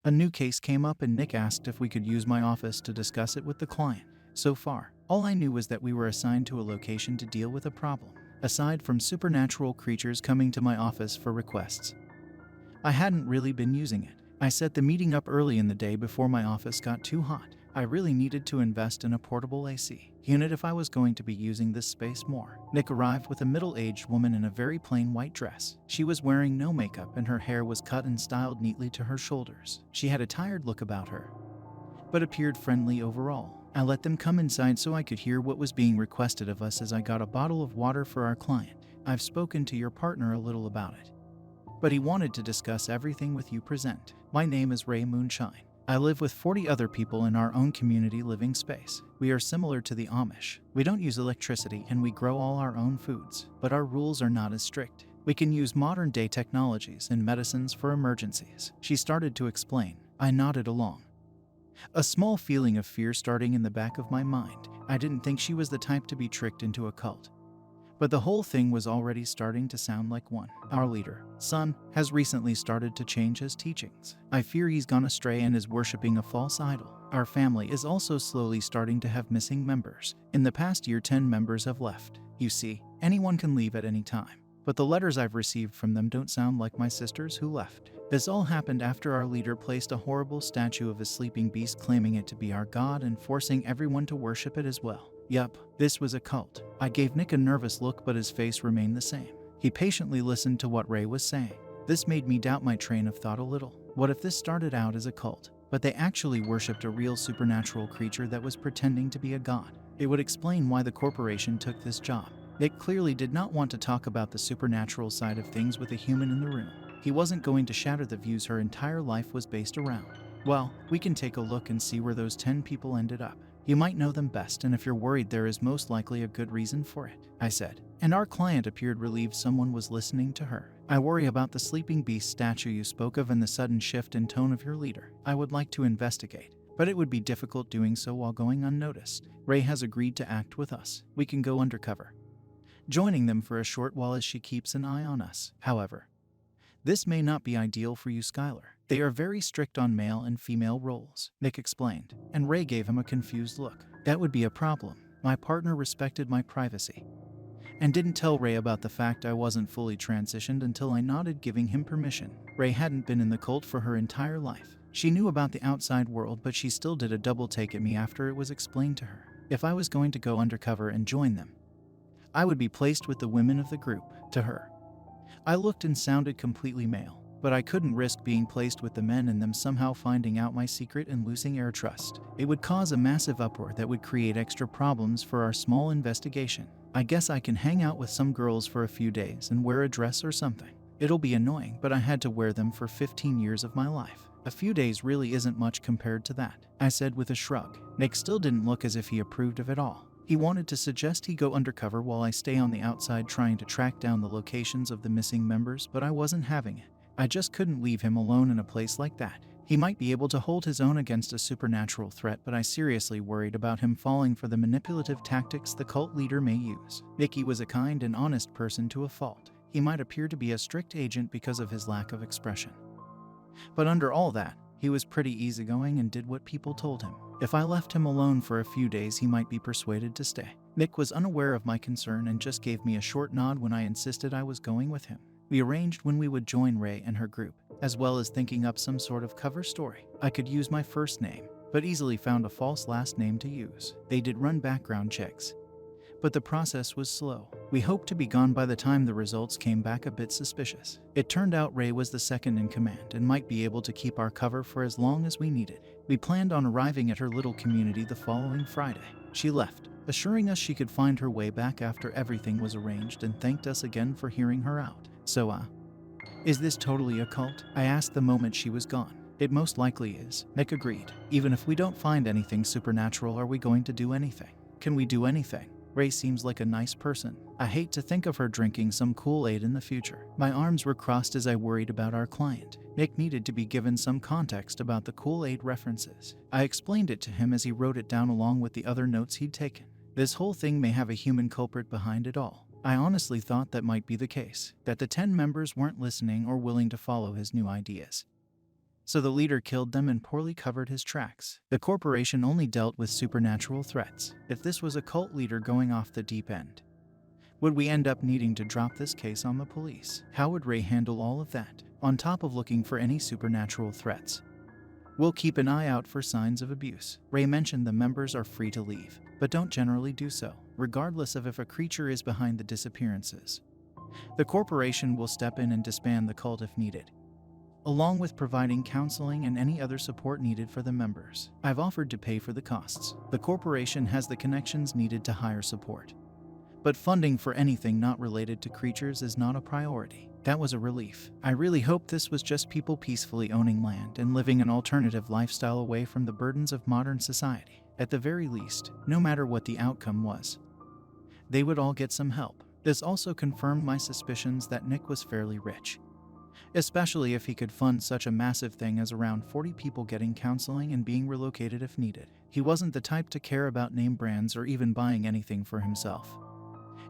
A new case came up and Nick asked if we could use my office to discuss it with the client. So far, all I knew was that we were assigned to a location to deal with a problem, aside from supernatural creatures coming to my office for requests. I hadn't really been using it. I set the meeting up early in the day before my office got too hot. I really needed to invest in a portable AC unit if I was going to be using this space more. Nick arrived with a middle-aged woman in a very plain white dress. She was wearing no makeup and her hair was cut and styled neatly to her shoulders. She had a tired look about her, but appeared friendly overall. I let them come inside so I could hear what was being requested of us as I got a bottle of water for our client. I've spoken to your partner a little about it, but he wanted to discuss everything with you present. My name is Ray Moonshine. I live with 40 other people in our own community living space. We are similar to the Amish. We don't use electricity and we grow all our own foods, but our rules are not as strict. We can use modern day technologies and medicines for emergencies. She started to explain. I nodded along, a small feeling of fear starting in the back of my mind. I didn't think she was the type to be tricked into a cult, but the whole thing was already starting to sound like one. Our leader, son, has recently started to change his teachings. I fear he's gone astray and is worshipping a false idol. Our family is also slowly starting to have missing members. In the past year, 10 members have left. You see, anyone can leave at any time, but the letters I've received from them don't sound like my sisters who left. This all happened after our leader placed a horrible statue of a sleeping beast claiming it to be our god and forcing everyone to worship it as well. Yup, this was a cult. I gave Nick a nervous look, but his face remained the same. He patiently listened to what Ray was saying. This made me doubt my train of thought a little. What if this started out as a cult, but they actually worshipped a real supernatural creature that was pretending to be a god? It would explain why the corporation took this job. Nick clearly did not want to talk about the supernatural side of things with a human in the room. He wasn't going to shatter the views her entire life was based around. Well, we can take a look and see where those 10 people ended up. You might know them best, and if you're worried, there is most likely a good reason for it, I said. And our client appeared relieved someone was listening to her. I worry about the sleeping beast statue you spoke of and the sudden shift in tone of your leader. I would like to investigate, but it would be difficult doing so while going unnoticed. Ray has agreed to act with us. We can go undercover, joining them for a short while as she keeps an eye on us. However, this may not be ideal for you, Skylar. They are very strict on male and female roles, Nick explained, and Ray gave him a confused look. That would be a problem. My partner respected my privacy and didn't tell Ray about the fact I wasn't fully transitioned until I nodded, giving him permission. Ray hadn't been in the cult for her entire life. She knew about the outside world, but she still did a double take at me after it was explained to her. If I was going to go undercover and join them, I would be placed with the women of the group. To her, I looked and sounded completely male, but I couldn't risk being placed with the men and them somehow finding out my secret and losing our trust. It would cause a massive uproar that would create extra problems for our small investigation. I guess I can hang out with some girls for a few days and wear a dress or something. It'll be annoying, but I had to wear them for 15 years of my life. A few days really isn't much compared to that, I said with a shrug. Nick still didn't look as if he approved of it all. He wanted to suggest he go undercover while I stay on the outside trying to track down the locations of the missing members, but I wasn't having it. I just couldn't leave him alone in a place like that. He might be able to hold his own against a supernatural threat, but I seriously worried about him falling for the manipulative tactics the cult leader may use. Nicky was a kind and honest person to a fault. He might appear to be a strict agent because of his lack of expression, but under all that, he was pretty easygoing and did what people told him. If I left him alone for a few days, he might be persuaded to stay. Nick was unaware of my concern and just gave me a short nod when I insisted I was going with him. We arranged when we would join Ray and her group, as well as thinking up some sort of cover story. I could use my first name, but easily found a false last name to use. They did run background checks, but the process was slow. We hoped to be gone by the time the results came back a bit suspicious. It turned out Ray was the second in command and might be able to keep our cover for as long as we needed. We planned on arriving at her little community the following Friday. She left, assuring us she could find her way back after everything was arranged, and thanked us again for hearing her out. So, is this totally a cult? I asked the moment she was gone. It most likely is, Nick agreed. Even if we don't find anything supernatural, are we going to do anything? Can we do anything? Ray seems like a nice person. I hate to think of her drinking some Kool-Aid in the future. My arms were crossed as I worried about our client. Nick needed to be given some context about the Kool-Aid references. I explained it to him as he wrote it down along with the other notes he'd taken. This whole thing may have a human culprit behind it all. I honestly thought that might be the case, that the 10 members weren't listening or willing to follow his new ideas. So the leader killed them and poorly covered his tracks. The corporation only dealt with supernatural threats. If this was a cult leader going off the deep end, would we end up needing to drop this case on the police? How would Ray handle all of that, on top of looking for any supernatural threats? We'll keep an eye out for signs of abuse. Ray mentioned the members are free to leave, but don't generally do so, regardless of if a creature is behind the disappearances. The corporation will step in and disband the cult if needed, along with providing counseling and any other support needed for the members. I've offered to pay for the costs. The corporation has the connections needed to hire support, but funding for anything not related to creatures is not a priority. That was a relief. I really hope this was just people peacefully owning land and living an alternative lifestyle away from the burdens of modern society. At the very least, no matter what the outcome was, they would all get some help. This also confirmed my suspicions that Nick was fairly rich, especially if he could fund such a massive thing as around 40 people getting counseling and being relocated if needed. He wasn't the type to care about name brands or even buying anything for himself,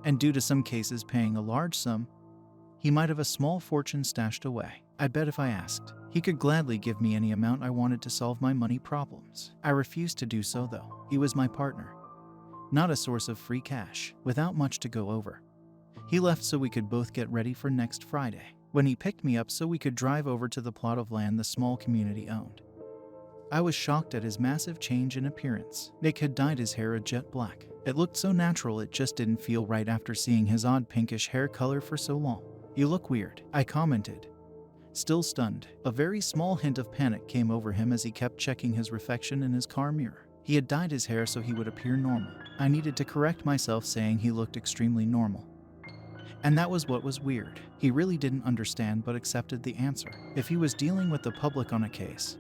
and due to some cases paying a large sum, he might have a small fortune stashed away. I bet if I asked, he could gladly give me any amount I wanted to solve my money problems. I refused to do so though. He was my partner, not a source of free cash. Without much to go over, he left so we could both get ready for next Friday, when he picked me up so we could drive over to the plot of land the small community owned. I was shocked at his massive change in appearance. Nick had dyed his hair a jet black. It looked so natural it just didn't feel right after seeing his odd pinkish hair color for so long. "You look weird," I commented, still stunned. A very small hint of panic came over him as he kept checking his reflection in his car mirror. He had dyed his hair so he would appear normal. I needed to correct myself, saying he looked extremely normal. And that was what was weird. He really didn't understand but accepted the answer. If he was dealing with the public on a case,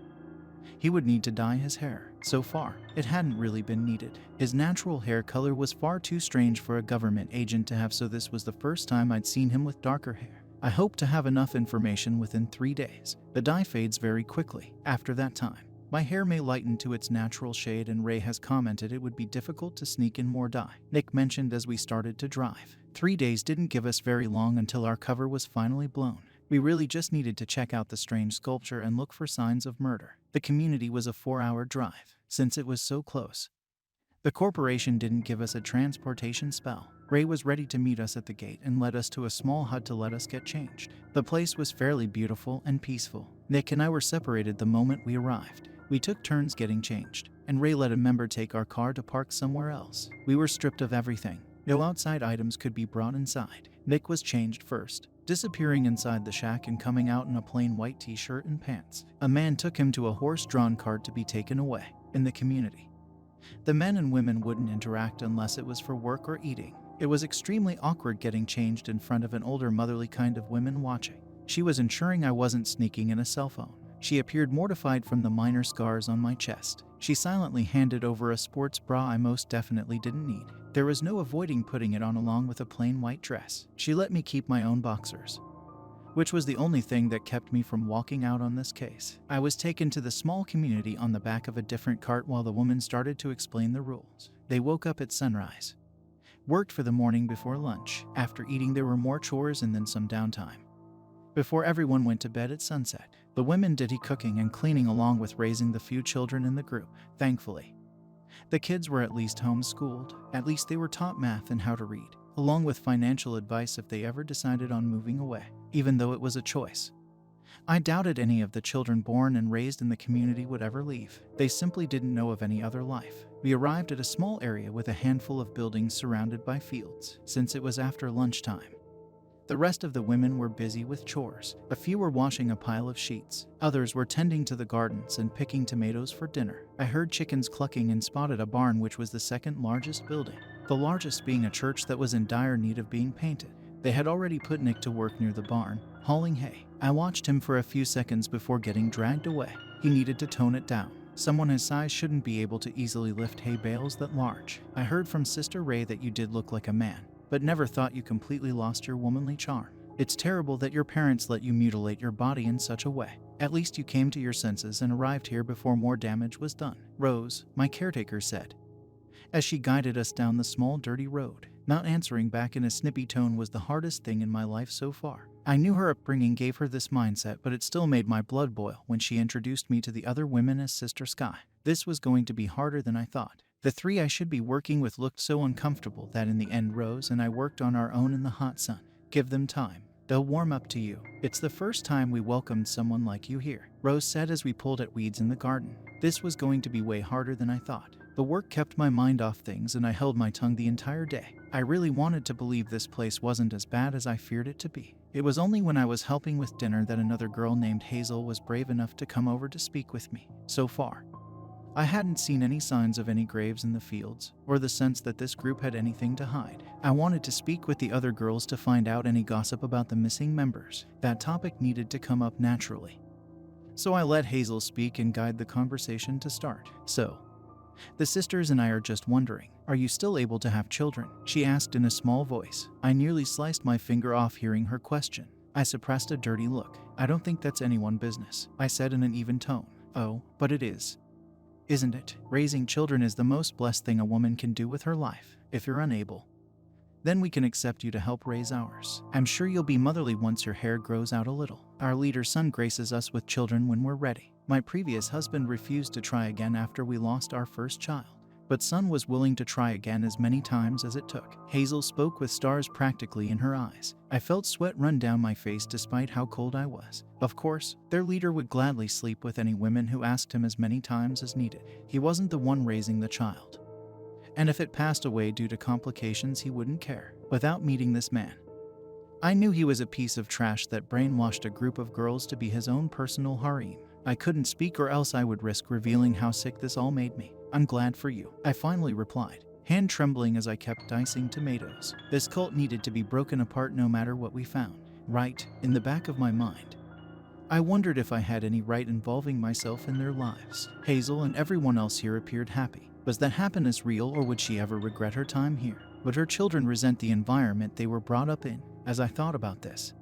he would need to dye his hair. So far, it hadn't really been needed. His natural hair color was far too strange for a government agent to have, so this was the first time I'd seen him with darker hair. I hope to have enough information within 3 days. The dye fades very quickly. After that time, my hair may lighten to its natural shade, and Ray has commented it would be difficult to sneak in more dye. Nick mentioned as we started to drive. 3 days didn't give us very long until our cover was finally blown. We really just needed to check out the strange sculpture and look for signs of murder. The community was a 4-hour drive. Since it was so close, the corporation didn't give us a transportation spell. Ray was ready to meet us at the gate and led us to a small hut to let us get changed. The place was fairly beautiful and peaceful. Nick and I were separated the moment we arrived. We took turns getting changed, and Ray let a member take our car to park somewhere else. We were stripped of everything. No outside items could be brought inside. Nick was changed first, disappearing inside the shack and coming out in a plain white t-shirt and pants. A man took him to a horse-drawn cart to be taken away. In the community, the men and women wouldn't interact unless it was for work or eating. It was extremely awkward getting changed in front of an older motherly kind of women watching. She was ensuring I wasn't sneaking in a cell phone. She appeared mortified from the minor scars on my chest. She silently handed over a sports bra I most definitely didn't need. There was no avoiding putting it on along with a plain white dress. She let me keep my own boxers, which was the only thing that kept me from walking out on this case. I was taken to the small community on the back of a different cart while the woman started to explain the rules. They woke up at sunrise, worked for the morning before lunch. After eating, there were more chores and then some downtime before everyone went to bed at sunset. The women did cooking and cleaning along with raising the few children in the group. Thankfully, the kids were at least homeschooled. At least they were taught math and how to read, along with financial advice if they ever decided on moving away, even though it was a choice. I doubted any of the children born and raised in the community would ever leave. They simply didn't know of any other life. We arrived at a small area with a handful of buildings surrounded by fields. Since it was after lunchtime, the rest of the women were busy with chores. A few were washing a pile of sheets. Others were tending to the gardens and picking tomatoes for dinner. I heard chickens clucking and spotted a barn, which was the second largest building, the largest being a church that was in dire need of being painted. They had already put Nick to work near the barn, hauling hay. I watched him for a few seconds before getting dragged away. He needed to tone it down. Someone his size shouldn't be able to easily lift hay bales that large. I heard from Sister Ray that you did look like a man, but never thought you completely lost your womanly charm. It's terrible that your parents let you mutilate your body in such a way. At least you came to your senses and arrived here before more damage was done. Rose, my caretaker, said, as she guided us down the small dirty road. Not answering back in a snippy tone was the hardest thing in my life so far. I knew her upbringing gave her this mindset, but it still made my blood boil when she introduced me to the other women as Sister Sky. This was going to be harder than I thought. The three I should be working with looked so uncomfortable that in the end Rose and I worked on our own in the hot sun. Give them time. They'll warm up to you. It's the first time we welcomed someone like you here, Rose said as we pulled at weeds in the garden. This was going to be way harder than I thought. The work kept my mind off things and I held my tongue the entire day. I really wanted to believe this place wasn't as bad as I feared it to be. It was only when I was helping with dinner that another girl named Hazel was brave enough to come over to speak with me. So far, I hadn't seen any signs of any graves in the fields, or the sense that this group had anything to hide. I wanted to speak with the other girls to find out any gossip about the missing members. That topic needed to come up naturally. So I let Hazel speak and guide the conversation to start. So, the sisters and I are just wondering, are you still able to have children? She asked in a small voice. I nearly sliced my finger off hearing her question. I suppressed a dirty look. I don't think that's anyone's business, I said in an even tone. Oh, but it is. Isn't it? Raising children is the most blessed thing a woman can do with her life. If you're unable, then we can accept you to help raise ours. I'm sure you'll be motherly once your hair grows out a little. Our leader's son graces us with children when we're ready. My previous husband refused to try again after we lost our first child, but son was willing to try again as many times as it took. Hazel spoke with stars practically in her eyes. I felt sweat run down my face despite how cold I was. Of course, their leader would gladly sleep with any women who asked him as many times as needed. He wasn't the one raising the child, and if it passed away due to complications, he wouldn't care. Without meeting this man, I knew he was a piece of trash that brainwashed a group of girls to be his own personal harem. I couldn't speak or else I would risk revealing how sick this all made me. I'm glad for you, I finally replied, hand trembling as I kept dicing tomatoes. This cult needed to be broken apart no matter what we found. Right, in the back of my mind, I wondered if I had any right involving myself in their lives. Hazel and everyone else here appeared happy. Was that happiness real, or would she ever regret her time here? Would her children resent the environment they were brought up in? As I thought about this,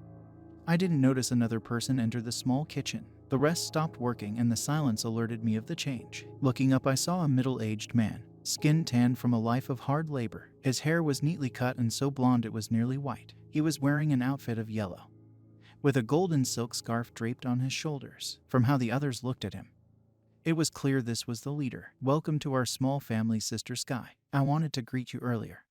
I didn't notice another person enter the small kitchen. The rest stopped working and the silence alerted me of the change. Looking up, I saw a middle-aged man, skin tanned from a life of hard labor. His hair was neatly cut and so blonde it was nearly white. He was wearing an outfit of yellow, with a golden silk scarf draped on his shoulders. From how the others looked at him, it was clear this was the leader. Welcome to our small family, Sister Sky. I wanted to greet you earlier,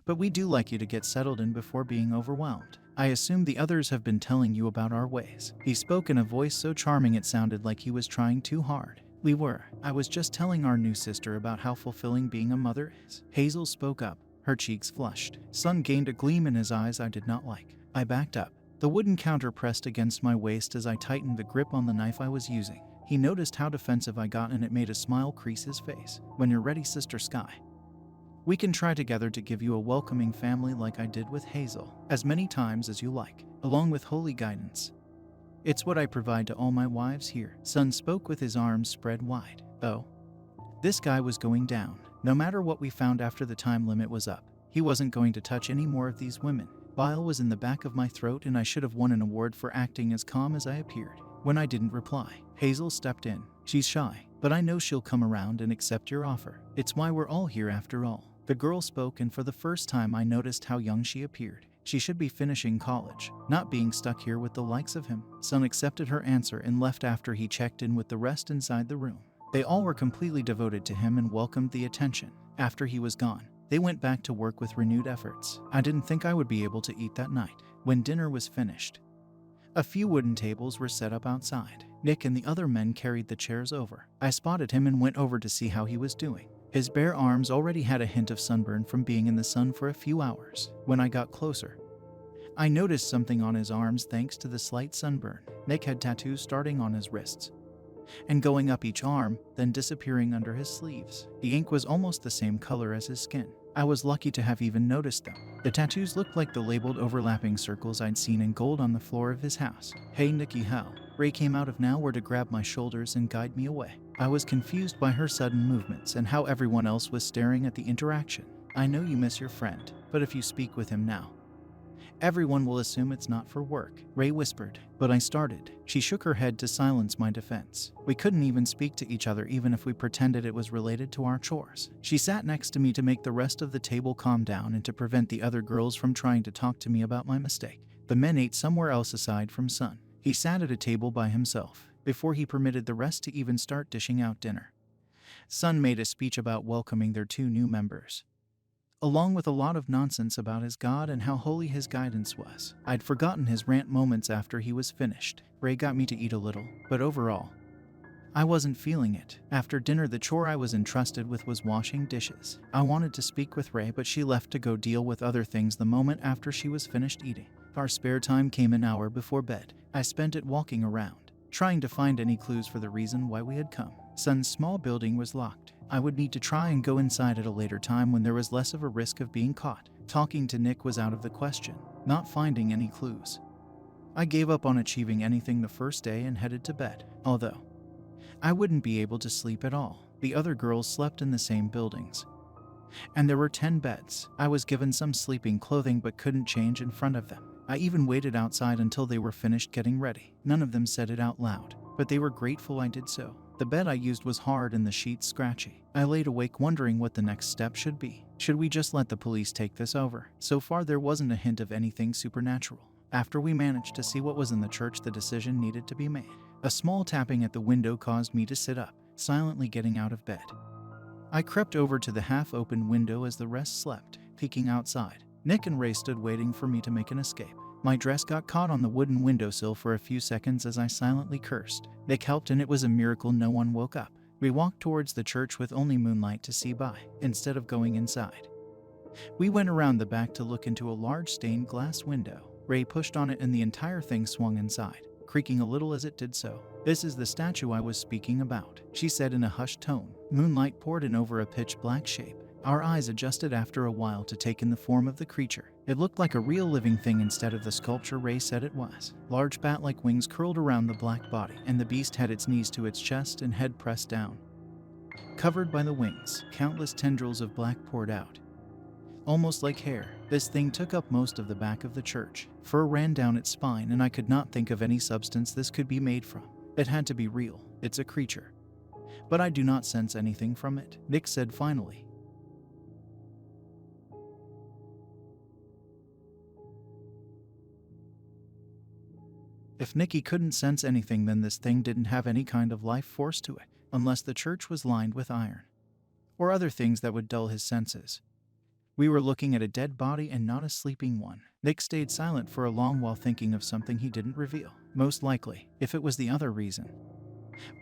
but we do like you to get settled in before being overwhelmed. I assume the others have been telling you about our ways. He spoke in a voice so charming it sounded like he was trying too hard. We were. I was just telling our new sister about how fulfilling being a mother is. Hazel spoke up, her cheeks flushed. Sun gained a gleam in his eyes I did not like. I backed up. The wooden counter pressed against my waist as I tightened the grip on the knife I was using. He noticed how defensive I got and it made a smile crease his face. When you're ready, Sister Sky, we can try together to give you a welcoming family like I did with Hazel, as many times as you like, along with holy guidance. It's what I provide to all my wives here. Sun spoke with his arms spread wide. Oh, this guy was going down. No matter what we found after the time limit was up, he wasn't going to touch any more of these women. Bile was in the back of my throat and I should have won an award for acting as calm as I appeared. When I didn't reply, Hazel stepped in. She's shy, but I know she'll come around and accept your offer. It's why we're all here after all. The girl spoke, and for the first time I noticed how young she appeared. She should be finishing college, not being stuck here with the likes of him. Sun accepted her answer and left after he checked in with the rest inside the room. They all were completely devoted to him and welcomed the attention. After he was gone, they went back to work with renewed efforts. I didn't think I would be able to eat that night. When dinner was finished, a few wooden tables were set up outside. Nick and the other men carried the chairs over. I spotted him and went over to see how he was doing. His bare arms already had a hint of sunburn from being in the sun for a few hours. When I got closer, I noticed something on his arms thanks to the slight sunburn. Nick had tattoos starting on his wrists and going up each arm, then disappearing under his sleeves. The ink was almost the same color as his skin. I was lucky to have even noticed them. The tattoos looked like the labeled overlapping circles I'd seen in gold on the floor of his house. Hey Nikki, how? Ray came out of nowhere to grab my shoulders and guide me away. I was confused by her sudden movements and how everyone else was staring at the interaction. I know you miss your friend, but if you speak with him now, everyone will assume it's not for work, Ray whispered, but I started. She shook her head to silence my defense. We couldn't even speak to each other even if we pretended it was related to our chores. She sat next to me to make the rest of the table calm down and to prevent the other girls from trying to talk to me about my mistake. The men ate somewhere else aside from Sun. He sat at a table by himself, before he permitted the rest to even start dishing out dinner. Sun made a speech about welcoming their 2 new members, along with a lot of nonsense about his God and how holy his guidance was. I'd forgotten his rant moments after he was finished. Ray got me to eat a little, but overall, I wasn't feeling it. After dinner, the chore I was entrusted with was washing dishes. I wanted to speak with Ray, but she left to go deal with other things the moment after she was finished eating. Our spare time came an hour before bed. I spent it walking around, trying to find any clues for the reason why we had come. Sun's small building was locked. I would need to try and go inside at a later time when there was less of a risk of being caught. Talking to Nick was out of the question, not finding any clues. I gave up on achieving anything the first day and headed to bed, although I wouldn't be able to sleep at all. The other girls slept in the same buildings, and there were 10 beds. I was given some sleeping clothing but couldn't change in front of them. I even waited outside until they were finished getting ready. None of them said it out loud, but they were grateful I did so. The bed I used was hard and the sheets scratchy. I laid awake wondering what the next step should be. Should we just let the police take this over? So far there wasn't a hint of anything supernatural. After we managed to see what was in the church, the decision needed to be made. A small tapping at the window caused me to sit up, silently getting out of bed. I crept over to the half-open window as the rest slept, peeking outside. Nick and Ray stood waiting for me to make an escape. My dress got caught on the wooden windowsill for a few seconds as I silently cursed. Nick helped, and it was a miracle no one woke up. We walked towards the church with only moonlight to see by, instead of going inside. We went around the back to look into a large stained glass window. Ray pushed on it and the entire thing swung inside, creaking a little as it did so. "This is the statue I was speaking about," she said in a hushed tone. Moonlight poured in over a pitch-black shape. Our eyes adjusted after a while to take in the form of the creature. It looked like a real living thing instead of the sculpture Ray said it was. Large bat-like wings curled around the black body, and the beast had its knees to its chest and head pressed down. Covered by the wings, countless tendrils of black poured out, almost like hair. This thing took up most of the back of the church. Fur ran down its spine, and I could not think of any substance this could be made from. It had to be real. It's a creature, but I do not sense anything from it, Nick said finally. If Nikki couldn't sense anything, then this thing didn't have any kind of life force to it, unless the church was lined with iron, or other things that would dull his senses. We were looking at a dead body and not a sleeping one. Nick stayed silent for a long while, thinking of something he didn't reveal. Most likely, if it was the other reason,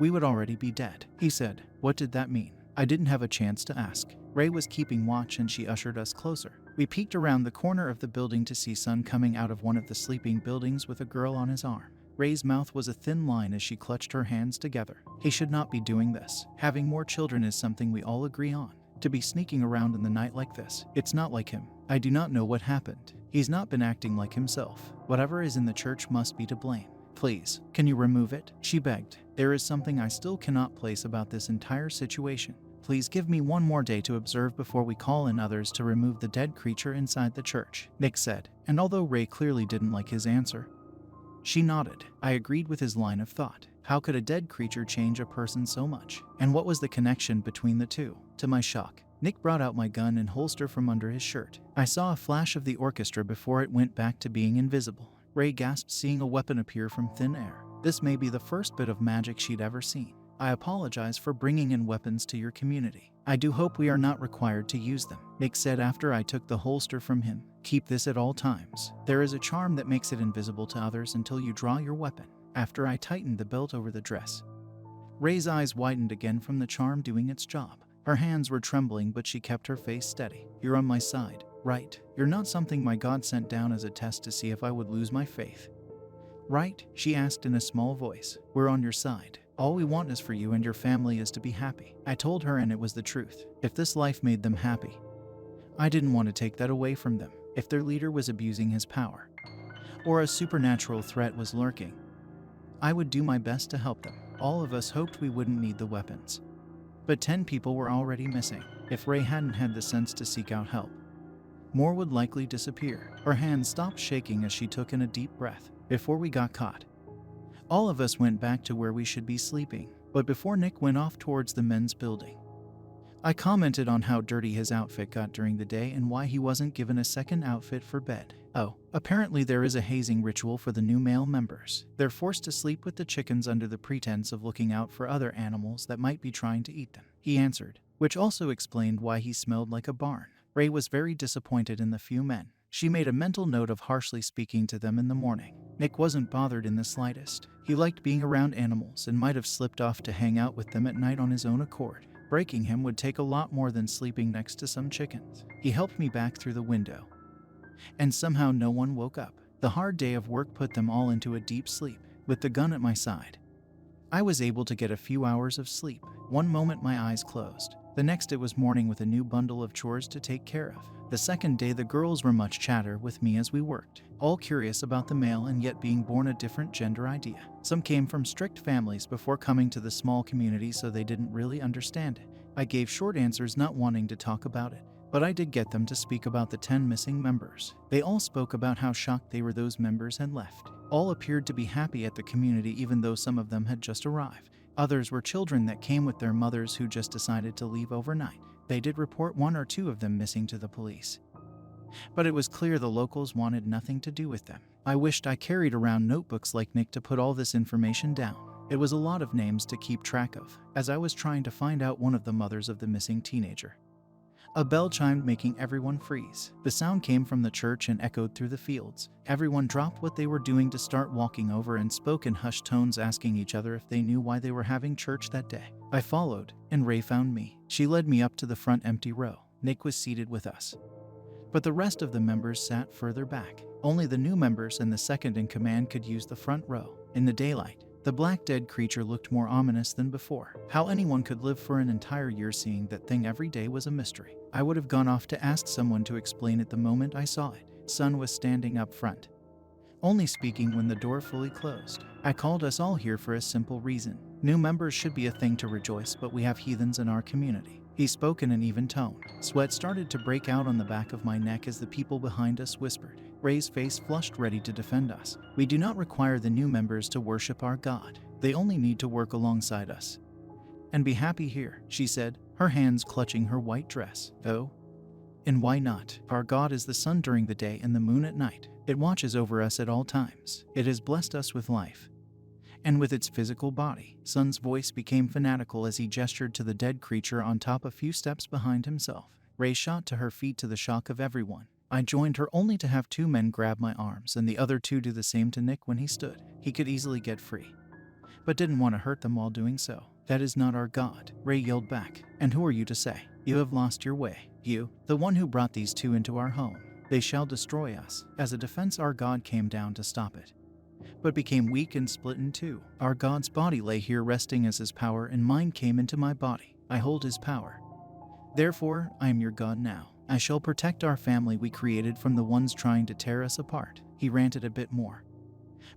we would already be dead. He said, "What did that mean?" I didn't have a chance to ask. Ray was keeping watch and she ushered us closer. We peeked around the corner of the building to see Sun coming out of one of the sleeping buildings with a girl on his arm. Ray's mouth was a thin line as she clutched her hands together. He should not be doing this. Having more children is something we all agree on. To be sneaking around in the night like this, it's not like him. I do not know what happened. He's not been acting like himself. Whatever is in the church must be to blame. "Please, can you remove it?" she begged. "There is something I still cannot place about this entire situation. Please give me one more day to observe before we call in others to remove the dead creature inside the church," Nick said. And although Ray clearly didn't like his answer, she nodded. I agreed with his line of thought. How could a dead creature change a person so much? And what was the connection between the two? To my shock, Nick brought out my gun and holster from under his shirt. I saw a flash of the orchestra before it went back to being invisible. Ray gasped, seeing a weapon appear from thin air. This may be the first bit of magic she'd ever seen. "I apologize for bringing in weapons to your community. I do hope we are not required to use them," Nick said after I took the holster from him. "Keep this at all times. There is a charm that makes it invisible to others until you draw your weapon." After I tightened the belt over the dress, Ray's eyes widened again from the charm doing its job. Her hands were trembling, but she kept her face steady. "You're on my side, right? You're not something my God sent down as a test to see if I would lose my faith, right?" she asked in a small voice. "We're on your side. All we want is for you and your family is to be happy." I told her, and it was the truth. If this life made them happy, I didn't want to take that away from them. If their leader was abusing his power, or a supernatural threat was lurking, I would do my best to help them. All of us hoped we wouldn't need the weapons, but 10 people were already missing. If Ray hadn't had the sense to seek out help, more would likely disappear. Her hands stopped shaking as she took in a deep breath. Before we got caught, all of us went back to where we should be sleeping. But before Nick went off towards the men's building, I commented on how dirty his outfit got during the day and why he wasn't given a second outfit for bed. Oh, apparently there is a hazing ritual for the new male members. They're forced to sleep with the chickens under the pretense of looking out for other animals that might be trying to eat them. He answered, which also explained why he smelled like a barn. Ray was very disappointed in the few men. She made a mental note of harshly speaking to them in the morning. Nick wasn't bothered in the slightest. He liked being around animals and might have slipped off to hang out with them at night on his own accord. Breaking him would take a lot more than sleeping next to some chickens. He helped me back through the window, and somehow no one woke up. The hard day of work put them all into a deep sleep. With the gun at my side, I was able to get a few hours of sleep. One moment my eyes closed. The next it was morning with a new bundle of chores to take care of. The second day the girls were much chatter with me as we worked, all curious about the male and yet being born a different gender idea. Some came from strict families before coming to the small community, so they didn't really understand it. I gave short answers, not wanting to talk about it, but I did get them to speak about the 10 missing members. They all spoke about how shocked they were those members had left. All appeared to be happy at the community even though some of them had just arrived. Others were children that came with their mothers who just decided to leave overnight. They did report 1 or 2 of them missing to the police, but it was clear the locals wanted nothing to do with them. I wished I carried around notebooks like Nick to put all this information down. It was a lot of names to keep track of, as I was trying to find out one of the mothers of the missing teenager. A bell chimed, making everyone freeze. The sound came from the church and echoed through the fields. Everyone dropped what they were doing to start walking over and spoke in hushed tones, asking each other if they knew why they were having church that day. I followed, and Ray found me. She led me up to the front empty row. Nick was seated with us, but the rest of the members sat further back. Only the new members and the second in command could use the front row. In the daylight, the black dead creature looked more ominous than before. How anyone could live for an entire year seeing that thing every day was a mystery. I would have gone off to ask someone to explain it the moment I saw it. Sun was standing up front, only speaking when the door fully closed. I called us all here for a simple reason. New members should be a thing to rejoice, but we have heathens in our community. He spoke in an even tone. Sweat started to break out on the back of my neck as the people behind us whispered. Ray's face flushed, ready to defend us. We do not require the new members to worship our God. They only need to work alongside us and be happy here, she said, her hands clutching her white dress. Oh, and why not? Our God is the sun during the day and the moon at night. It watches over us at all times. It has blessed us with life and with its physical body. Sun's voice became fanatical as he gestured to the dead creature on top, a few steps behind himself. Ray shot to her feet to the shock of everyone. I joined her, only to have 2 men grab my arms and the other 2 do the same to Nick when he stood. He could easily get free, but didn't want to hurt them while doing so. That is not our God, Ray yelled back. And who are you to say? You have lost your way. You, the one who brought these 2 into our home. They shall destroy us. As a defense, our God came down to stop it, but became weak and split in 2. Our God's body lay here resting as his power and mine came into my body. I hold his power. Therefore, I am your God now. I shall protect our family we created from the ones trying to tear us apart. He ranted a bit more,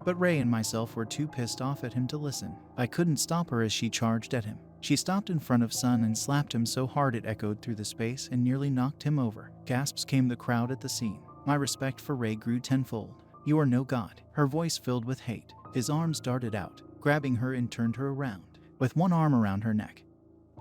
but Ray and myself were too pissed off at him to listen. I couldn't stop her as she charged at him. She stopped in front of Sun and slapped him so hard it echoed through the space and nearly knocked him over. Gasps came the crowd at the scene. My respect for Ray grew tenfold. You are no God. Her voice filled with hate. His arms darted out, grabbing her and turned her around, with one arm around her neck.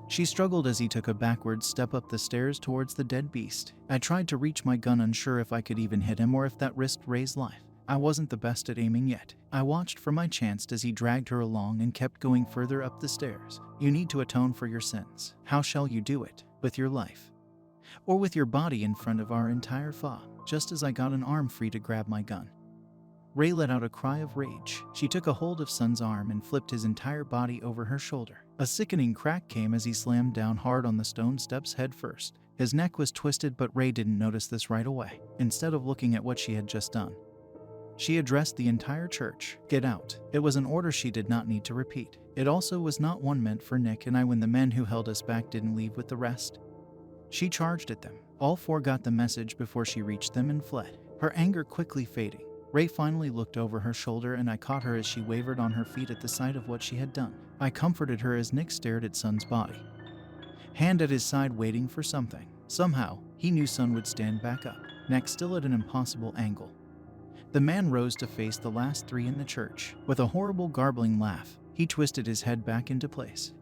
She struggled as he took a backward step up the stairs towards the dead beast. I tried to reach my gun, unsure if I could even hit him or if that risked Ray's life. I wasn't the best at aiming yet. I watched for my chance as he dragged her along and kept going further up the stairs. You need to atone for your sins. How shall you do it? With your life, or with your body in front of our entire fob? Just as I got an arm free to grab my gun, Ray let out a cry of rage. She took a hold of Sun's arm and flipped his entire body over her shoulder. A sickening crack came as he slammed down hard on the stone steps head first. His neck was twisted, but Ray didn't notice this right away. Instead of looking at what she had just done, she addressed the entire church. Get out. It was an order she did not need to repeat. It also was not one meant for Nick and I when the men who held us back didn't leave with the rest. She charged at them. All 4 got the message before she reached them and fled, her anger quickly fading. Ray finally looked over her shoulder and I caught her as she wavered on her feet at the sight of what she had done. I comforted her as Nick stared at Sun's body, hand at his side, waiting for something. Somehow, he knew Sun would stand back up, neck still at an impossible angle. The man rose to face the last 3 in the church. With a horrible garbling laugh, he twisted his head back into place.